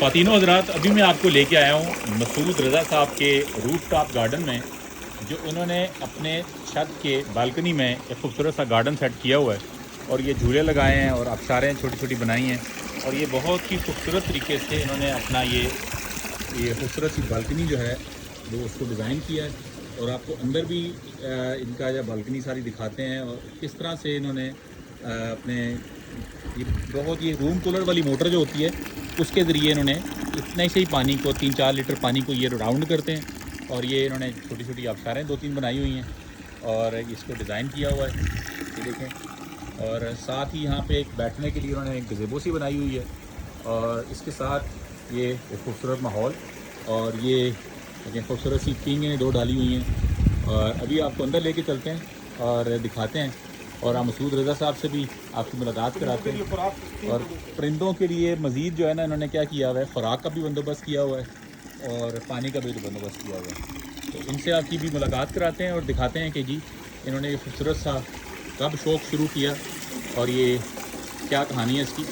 ख़वातीनो हज़रात, अभी मैं आपको लेके आया हूँ मसूद रज़ा साहब के रूफ टॉप गार्डन में, जो उन्होंने अपने छत के बालकनी में एक खूबसूरत सा गार्डन सेट किया हुआ है। और ये झूले लगाए हैं और आबशारें छोटी छोटी बनाई हैं, और ये बहुत ही खूबसूरत तरीके से इन्होंने अपना ये खूबसूरत सी बालकनी जो है वो उसको डिज़ाइन किया है। और आपको अंदर भी इनका या बालकनी सारी दिखाते हैं, और किस तरह से इन्होंने अपने ये रूम कूलर वाली मोटर जो होती है उसके ज़रिए इन्होंने इतने से ही पानी को 3-4 लीटर पानी को ये राउंड करते हैं। और ये इन्होंने छोटी छोटी आबशारें 2-3 बनाई हुई हैं और इसको डिज़ाइन किया हुआ है, ये देखें। और साथ ही यहाँ पे एक बैठने के लिए उन्होंने एक गज़ेबो सी बनाई हुई है, और इसके साथ ये एक खूबसूरत माहौल, और ये देखें खूबसूरत सी पींगें 2 डाली हुई हैं। और अभी आपको अंदर लेके चलते हैं और दिखाते हैं, और आप मसूद रज़ा साहब से भी आपकी मुलाकात कराते हैं। और परिंदों के लिए मज़ीद जो है ना, इन्होंने क्या किया हुआ है, ख़ुराक का भी बंदोबस्त किया हुआ है और पानी का भी बंदोबस्त किया हुआ है। तो इनसे आपकी भी मुलाकात कराते हैं और दिखाते हैं कि जी इन्होंने ये खूबसूरत सा कब शौक़ शुरू किया और ये क्या कहानी है इसकी।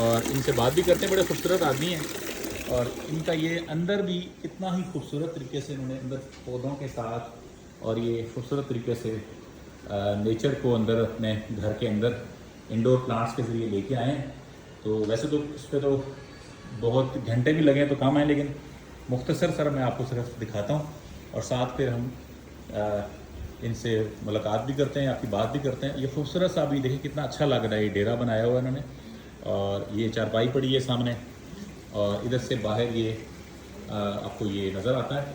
और इनसे बात भी करते हैं, बड़े खूबसूरत आदमी हैं। और इनका ये अंदर भी कितना ही खूबसूरत तरीके से इन्होंने अंदर पौधों के साथ और ये खूबसूरत तरीके से नेचर को अंदर अपने घर के अंदर इंडोर प्लांट्स के ज़रिए लेके आए हैं। तो वैसे तो इस पर तो बहुत घंटे भी लगे तो कम है, लेकिन मुख्तसर सर मैं आपको सिर्फ दिखाता हूँ, और साथ फिर हम इनसे मुलाकात भी करते हैं, आपकी बात भी करते हैं। ये खूबसूरत सा भी देखिए कितना अच्छा लग रहा है, ये डेरा बनाया हुआ इन्होंने, और ये चारपाई पड़ी है सामने, और इधर से बाहर ये आपको ये नज़र आता है।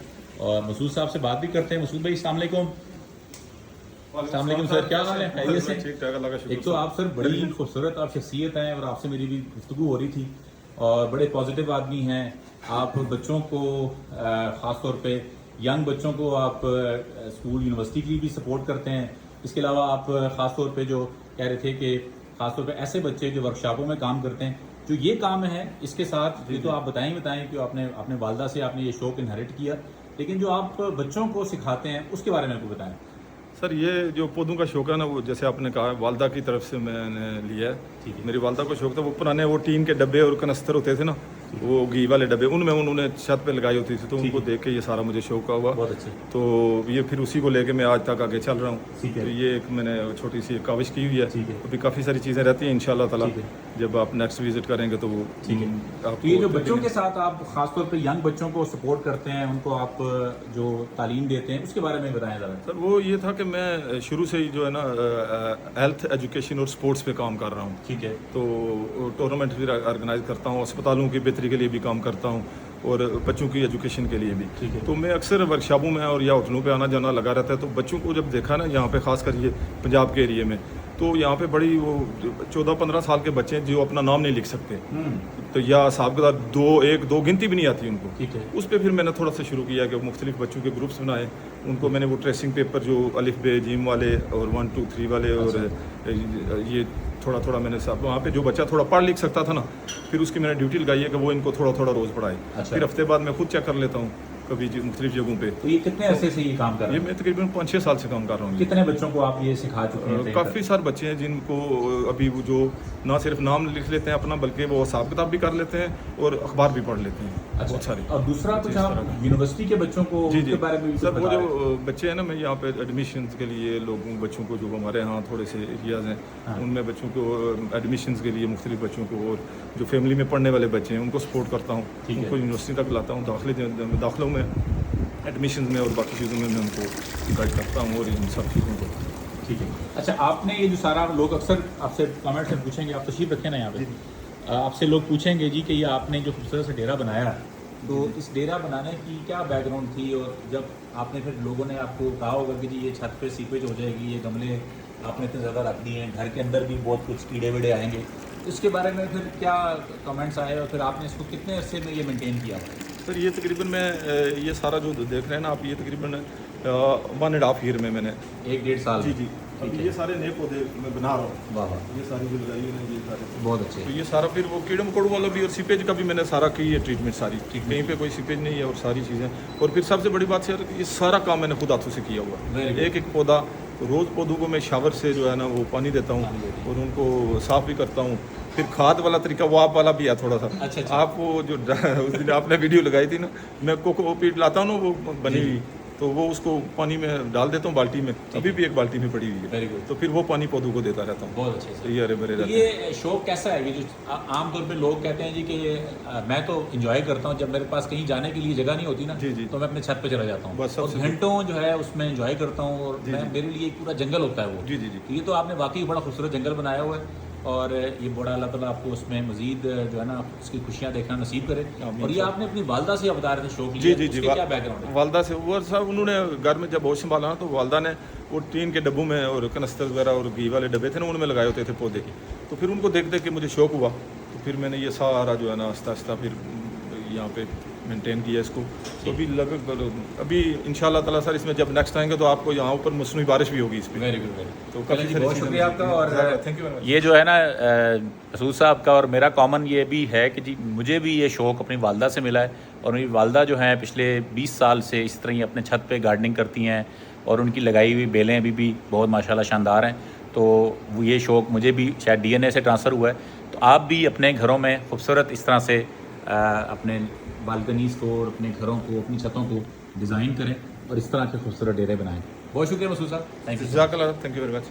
और मसूद साहब से बात भी करते हैं। मसूद भाई अस्सलाम वालेकुम। अस्सलाम वालेकुम सर, क्या हाल है? खैरियत से? एक तो आप सर बड़ी खूबसूरत आप शख्सियत हैं, और आपसे मेरी भी गुफ्तगू हो रही थी, और बड़े पॉजिटिव आदमी हैं आप। बच्चों को ख़ास तौर पे यंग बच्चों को आप स्कूल यूनिवर्सिटी की भी सपोर्ट करते हैं। इसके अलावा आप ख़ास तौर पे जो कह रहे थे कि ख़ास तौर पे ऐसे बच्चे जो वर्कशॉपों में काम करते हैं, जो ये काम है इसके साथ ये तो आप बताएं कि आपने अपने वालदा से आपने ये शौक़ इनहेरिट किया, लेकिन जो आप बच्चों को सिखाते हैं उसके बारे में आपको बताएं। सर ये जो पौधों का शौक है ना, वो जैसे आपने कहा वालदा की तरफ से मैंने लिया है। मेरी वालदा को शौक था, वो पुराने वो टीन के डब्बे और कनस्तर होते थे ना, वो घी वाले डब्बे, उनमें उन्होंने छत पे लगाई होती थी, तो उनको देख के ये सारा मुझे शौक हुआ। बहुत अच्छे। तो ये फिर उसी को लेके मैं आज तक आगे चल रहा हूँ। तो ये एक मैंने छोटी सी काविश की हुई है। अभी काफ़ी सारी चीज़ें रहती हैं, इंशाल्लाह ताला जब आप नेक्स्ट विजिट करेंगे तो वो ठीक है। तो ये जो बच्चों के साथ आप खासतौर पे यंग बच्चों को सपोर्ट करते हैं, उनको आप जो तालीम देते हैं, उसके बारे में बताएं ज़रा। सर वो ये था कि मैं शुरू से ही जो है ना हेल्थ एजुकेशन और स्पोर्ट्स पे काम कर रहा हूँ। ठीक है। तो टूर्नामेंट भी ऑर्गेनाइज करता हूँ, अस्पतालों की बेहतरी के लिए भी काम करता हूँ, और बच्चों की एजुकेशन के लिए भी। ठीक है। तो मैं अक्सर वर्कशॉपों में और या होटलों पे आना जाना लगा रहता है। तो बच्चों को जब देखा ना यहाँ पे खास कर ये पंजाब के एरिए में, तो यहाँ पे बड़ी वो 14-15 साल के बच्चे हैं जो अपना नाम नहीं लिख सकते, तो या साहब के साथ 1-2 गिनती भी नहीं आती उनको। ठीक है। उस पर फिर मैंने थोड़ा सा शुरू किया कि मुख्तलिफ बच्चों के ग्रुप्स बनाए, उनको मैंने वो ट्रेसिंग पेपर जो अलिफ बे जिम वाले और 1 2 3 वाले, और ये थोड़ा थोड़ा मैंने सब वहाँ पे जो बच्चा थोड़ा पढ़ लिख सकता था ना, फिर उसकी मैंने ड्यूटी लगाई है कि वो इनको थोड़ा थोड़ा रोज़ पढ़ाए। फिर हफ्ते बाद मैं खुद चेक कर लेता हूँ कभी मुख्तलिफ जगहों पे। तो ये कितने अरसे से ये काम कर रहे हैं? ये मैं तकरीबन 5-6 साल से काम कर रहा हूँ। कितने बच्चों को आप ये सिखा चुके हैं? काफ़ी सारे बच्चे हैं जिनको अभी वो जो ना सिर्फ नाम लिख लेते हैं अपना, बल्कि वो हिसाब किताब भी कर लेते हैं और अखबार भी पढ़ लेते हैं। अच्छा। बहुत सारे। और दूसरा कुछ आप यूनिवर्सिटी के बच्चों को उनके बारे में भी सर वो जो बच्चे हैं ना, मैं यहाँ पे एडमिशन के लिए बच्चों को जो हमारे यहाँ थोड़े से एरियाज़ हैं उनमें बच्चों को एडमिशन के लिए मुख्तलिफ बच्चों को, और जो फैमिली में पढ़ने वाले बच्चे हैं उनको सपोर्ट करता हूँ, उनको यूनिवर्सिटी तक लाता हूँ, दाखिलों में, एडमिशन में और बाकी चीज़ों में मैं उनको गाइड करता हूँ और इन सब चीज़ों को। ठीक है। अच्छा, आपने ये जो सारा लोग अक्सर आपसे कमेंट्स में पूछेंगे, आप तशरीफ रखें ना यहाँ पे, आपसे लोग पूछेंगे जी कि ये आपने जो खूबसूरत सा डेरा बनाया, तो इस डेरा बनाने की क्या बैकग्राउंड थी, और जब आपने फिर लोगों ने आपको कहा होगा कि जी ये छत पे सीपेज हो जाएगी, ये गमले आपने इतने ज़्यादा रख दिए हैं, घर के अंदर भी बहुत कुछ कीड़े वीड़े आएंगे, इसके बारे में फिर क्या कमेंट्स आए, और फिर आपने इसको कितने अरसे में ये मेनटेन किया? सर ये तकरीबन मैं ये सारा जो देख रहे हैं ना आप, ये तकरीबन 1.5 ईयर में मैंने 1-1.5 साल। जी जी अभी ये सारे नए पौधे मैं बना रहा हूँ। वाह वाह, ये सारी जो लगाई है ना ये सारे, बहुत अच्छे। तो ये सारा फिर वो कीड़े मकोड़ों वाला भी और सीपेज का भी मैंने सारा की है ट्रीटमेंट सारी, कहीं पे कोई सीपेज नहीं है और सारी चीज़ें। और फिर सबसे बड़ी बात सर ये सारा काम मैंने खुद हाथों से किया हुआ Very है। good. एक एक पौधा रोज़ पौधों को मैं शावर से जो है ना वो पानी देता हूँ और उनको साफ़ भी करता हूँ। फिर खाद वाला तरीका वो आप वाला भी है थोड़ा सा। अच्छा। आप वो जो उस दिन आपने वीडियो लगाई थी ना, मैं कोकोपीट लाता हूँ ना वो बनी हुई, तो वो उसको पानी में डाल देता हूँ बाल्टी में, अभी भी एक बाल्टी में पड़ी हुई Very है, good. तो फिर वो पानी पौधों को देता रहता हूँ। बहुत अच्छे तो से। ये हरे भरे तो रहते हैं। ये शौक कैसा है, ये जो आमतौर पे लोग कहते हैं जी कि मैं तो इंजॉय करता हूँ, जब मेरे पास कहीं जाने के लिए जगह नहीं होती ना, जी, जी। तो मैं अपने छत पे चला जाता हूँ बस और सबसे घंटों जो है उसमें इंजॉय करता हूँ और जी, मैं जी। मेरे लिए एक पूरा जंगल होता है वो। जी, जी, जी। तो ये तो आपने वाकई बड़ा खूबसूरत जंगल बनाया हुआ है और ये बड़ा अल्लाह ताला आपको उसमें मजीद जो है ना उसकी खुशियाँ देखना नसीब करे। आमीन। और ये आपने अपनी वालदा से बता रहे थे शौक जी लिया, जी जी, उसके क्या बैकग्राउंड है? वालदा से वो सब उन्होंने घर में जब होश संभाला ना, तो वालदा ने वो टीन के डब्बों में और कनस्तर वगैरह और घी वाले डब्बे थे ना, उनमें लगाए होते थे पौधे की। तो फिर उनको देख देख के मुझे शौक हुआ, तो फिर मैंने ये सारा जो है ना आस्ता आस्ता फिर यहाँ पे मेंटेन किया इसको। तो अभी लगभग अभी इंशाल्लाह ताला सर इसमें जब नेक्स्ट आएंगे तो आपको यहाँ ऊपर मौसमी बारिश भी होगी इस पर। वेरी गुड, वेरी तो गुड। काफ़ी सारी बहुत चीज़ें शुक्रिया आपका। और थैंक यू वेरी मच। ये जो है ना मसूद साहब का और मेरा कॉमन ये भी है कि जी मुझे भी ये शौक़ अपनी वालदा से मिला है और मेरी वालदा जो हैं पिछले 20 साल से इस तरह ही अपने छत पे गार्डनिंग करती हैं और उनकी लगाई हुई बेलें अभी भी बहुत माशाल्लाह शानदार हैं। तो वो ये शौक़ मुझे भी शायद DNA से ट्रांसफ़र हुआ है। तो आप भी अपने घरों में खूबसूरत इस तरह से अपने बालकनीज़ को और अपने घरों को, अपनी छतों को डिज़ाइन करें और इस तरह के खूबसूरत डेरे बनाएं। बहुत शुक्रिया मसूद साहब, थैंक यू। जज़ाकल्लाह, थैंक यू वेरी मच।